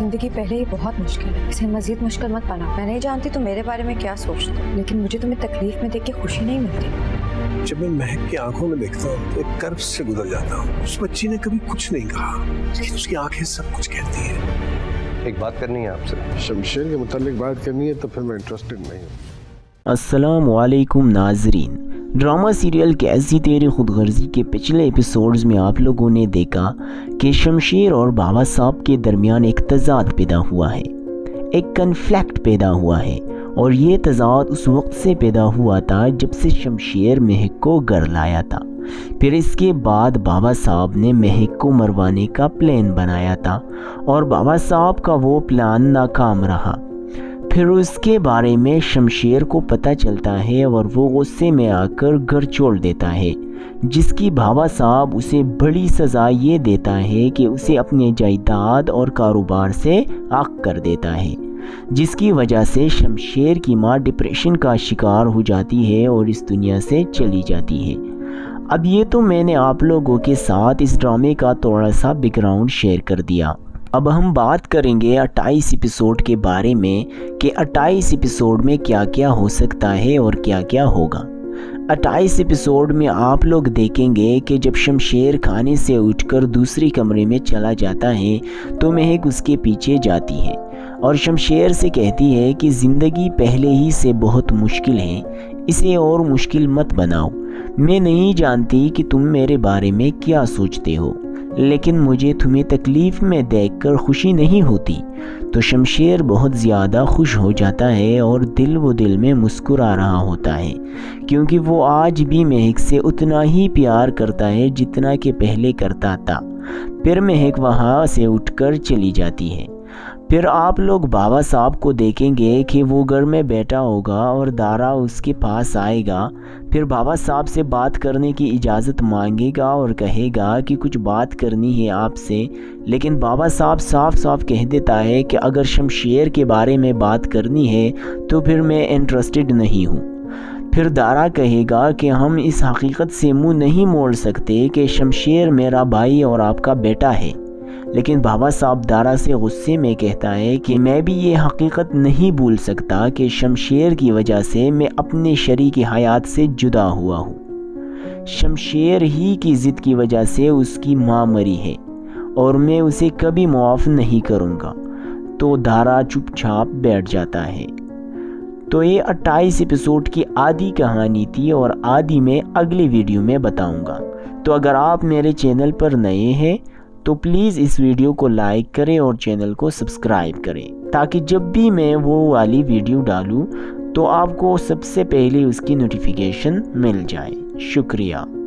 زندگی پہلے ہی بہت مشکل ہے، اسے مزید مشکل مت بنا۔ میں نہیں جانتی تم میرے بارے میں کیا سوچتے ہو، لیکن مجھے تمہیں تکلیف میں دیکھ کے خوشی نہیں ملتی۔ جب میں مہک کی آنکھوں میں دیکھتا ہوں تو ایک کرب سے گزر جاتا ہوں۔ اس بچی نے کبھی کچھ نہیں کہا، لیکن اس کی آنکھیں سب کچھ کہتی ہیں۔ ایک بات کرنی ہے آپ سے۔ شمشیر کے متعلق بات کرنی ہے تو پھر میں انٹرسٹڈ نہیں ہوں۔ السلام علیکم ناظرین، ڈرامہ سیریل کیسی تیری خود غرضی کے پچھلے ایپیسوڈز میں آپ لوگوں نے دیکھا کہ شمشیر اور بابا صاحب کے درمیان ایک تضاد پیدا ہوا ہے، ایک کنفلیکٹ پیدا ہوا ہے، اور یہ تضاد اس وقت سے پیدا ہوا تھا جب سے شمشیر مہک کو گھر لایا تھا۔ پھر اس کے بعد بابا صاحب نے مہک کو مروانے کا پلان بنایا تھا اور بابا صاحب کا وہ پلان ناکام رہا۔ پھر اس کے بارے میں شمشیر کو پتہ چلتا ہے اور وہ غصے میں آ کر گھر چھوڑ دیتا ہے، جس کی بابا صاحب اسے بڑی سزا یہ دیتا ہے کہ اسے اپنے جائیداد اور کاروبار سے عاق کر دیتا ہے، جس کی وجہ سے شمشیر کی ماں ڈپریشن کا شکار ہو جاتی ہے اور اس دنیا سے چلی جاتی ہے۔ اب یہ تو میں نے آپ لوگوں کے ساتھ اس ڈرامے کا تھوڑا سا بیک گراؤنڈ شیئر کر دیا۔ اب ہم بات کریں گے 28 ایپیسوڈ کے بارے میں کہ 28 ایپیسوڈ میں کیا کیا ہو سکتا ہے اور کیا کیا ہوگا۔ 28 ایپیسوڈ میں آپ لوگ دیکھیں گے کہ جب شمشیر کھانے سے اٹھ کر دوسری کمرے میں چلا جاتا ہے تو مہک اس کے پیچھے جاتی ہے اور شمشیر سے کہتی ہے کہ زندگی پہلے ہی سے بہت مشکل ہے، اسے اور مشکل مت بناؤ۔ میں نہیں جانتی کہ تم میرے بارے میں کیا سوچتے ہو، لیکن مجھے تمہیں تکلیف میں دیکھ کر خوشی نہیں ہوتی۔ تو شمشیر بہت زیادہ خوش ہو جاتا ہے اور دل و دل میں مسکرا رہا ہوتا ہے، کیونکہ وہ آج بھی مہک سے اتنا ہی پیار کرتا ہے جتنا کہ پہلے کرتا تھا۔ پھر مہک وہاں سے اٹھ کر چلی جاتی ہے۔ پھر آپ لوگ بابا صاحب کو دیکھیں گے کہ وہ گھر میں بیٹھا ہوگا اور دارا اس کے پاس آئے گا۔ پھر بابا صاحب سے بات کرنے کی اجازت مانگے گا اور کہے گا کہ کچھ بات کرنی ہے آپ سے، لیکن بابا صاحب صاف صاف کہہ دیتا ہے کہ اگر شمشیر کے بارے میں بات کرنی ہے تو پھر میں انٹرسٹڈ نہیں ہوں۔ پھر دارا کہے گا کہ ہم اس حقیقت سے منہ نہیں موڑ سکتے کہ شمشیر میرا بھائی اور آپ کا بیٹا ہے، لیکن بابا صاحب دارا سے غصے میں کہتا ہے کہ میں بھی یہ حقیقت نہیں بھول سکتا کہ شمشیر کی وجہ سے میں اپنے شریک حیات سے جدا ہوا ہوں۔ شمشیر ہی کی ضد کی وجہ سے اس کی ماں مری ہے اور میں اسے کبھی معاف نہیں کروں گا۔ تو دارا چپ چاپ بیٹھ جاتا ہے۔ تو یہ 28 ایپیسوڈ کی آدھی کہانی تھی اور آدھی میں اگلی ویڈیو میں بتاؤں گا۔ تو اگر آپ میرے چینل پر نئے ہیں تو پلیز اس ویڈیو کو لائک کریں اور چینل کو سبسکرائب کریں، تاکہ جب بھی میں وہ والی ویڈیو ڈالوں تو آپ کو سب سے پہلے اس کی نوٹیفیکیشن مل جائے۔ شکریہ۔